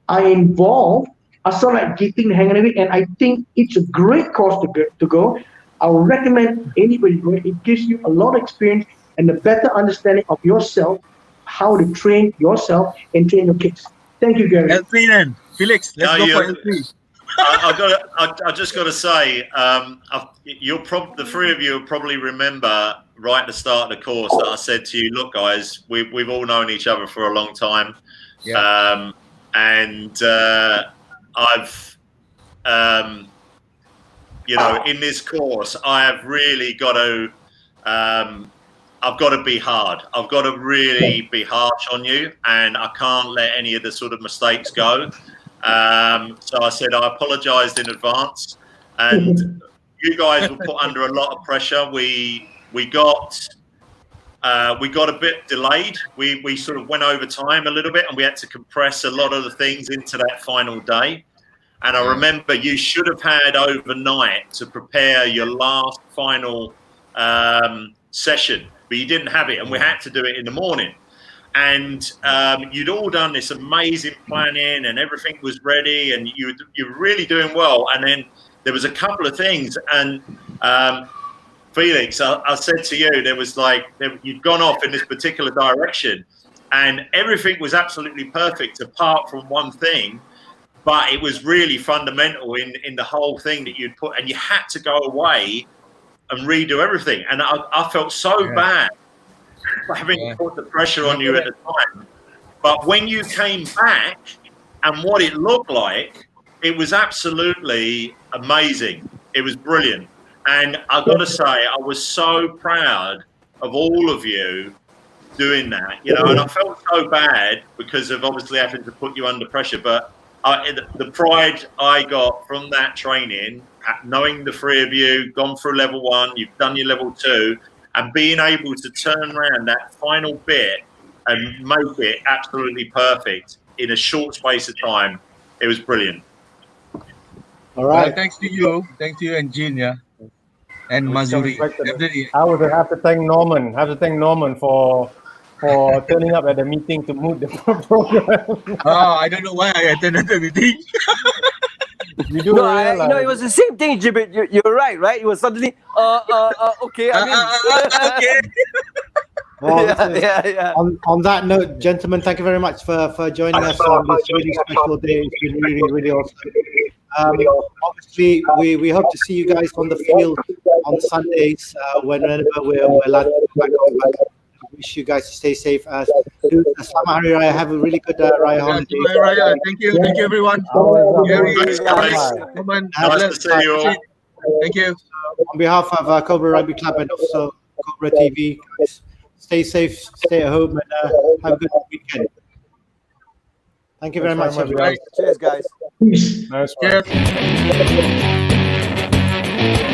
are involved are sort of like getting the hang of it. And I think it's a great course to go. I would recommend anybody go. It gives you a lot of experience and a better understanding of yourself, how to train yourself and train your kids. Thank you, Gary. L3 then. Felix, let's go for L3. I just got to say, the three of you will probably remember right at the start of the course that I said to you, "Look, guys, we've all known each other for a long time, and I've, in this course, I have really got to." I've got to be hard. I've got to really be harsh on you, and I can't let any of the sort of mistakes go. So I said I apologized in advance, and you guys were put under a lot of pressure. We got a bit delayed. We sort of went over time a little bit, and we had to compress a lot of the things into that final day. And I remember you should have had overnight to prepare your last final session, but you didn't have it, and we had to do it in the morning. And you'd all done this amazing planning, and everything was ready, and you were really doing well. And then there was a couple of things, and Felix, I said to you, there was you'd gone off in this particular direction, and everything was absolutely perfect apart from one thing. But it was really fundamental in the whole thing that you'd put, and you had to go away and redo everything. And I felt so bad for having put the pressure on you at the time. But when you came back and what it looked like, it was absolutely amazing. It was brilliant. And I've got to say, I was so proud of all of you doing that, and I felt so bad because of obviously having to put you under pressure. But the pride I got from that training, knowing the three of you, gone through level 1, you've done your level 2, and being able to turn around that final bit and make it absolutely perfect in a short space of time, it was brilliant. All right. Thanks to you and Jean. and Mazuri. Definitely. I would have to thank Norman. For turning up at the meeting to moot the program. I don't know why I attended the meeting. You do No, realize. it was the same thing, Gibbet. You're right, right? It was suddenly, okay, I mean, Okay. Well, yeah. On that note, gentlemen, thank you very much for joining us on this really special day. It's been really, really awesome. Obviously, we hope to see you guys on the field on Sundays whenever we're allowed to go back home. Wish you guys to stay safe. Selamat Hari Raya. Have a really good Raya holiday. Raya. Thank you everyone. Thanks, guys. Nice to see you all. Thank you. On behalf of Cobra Rugby Club and also Cobra TV, guys, stay safe, stay at home, and have a good weekend. Thank you very much, everybody. Cheers, guys. Peace. Nice one. Cheers.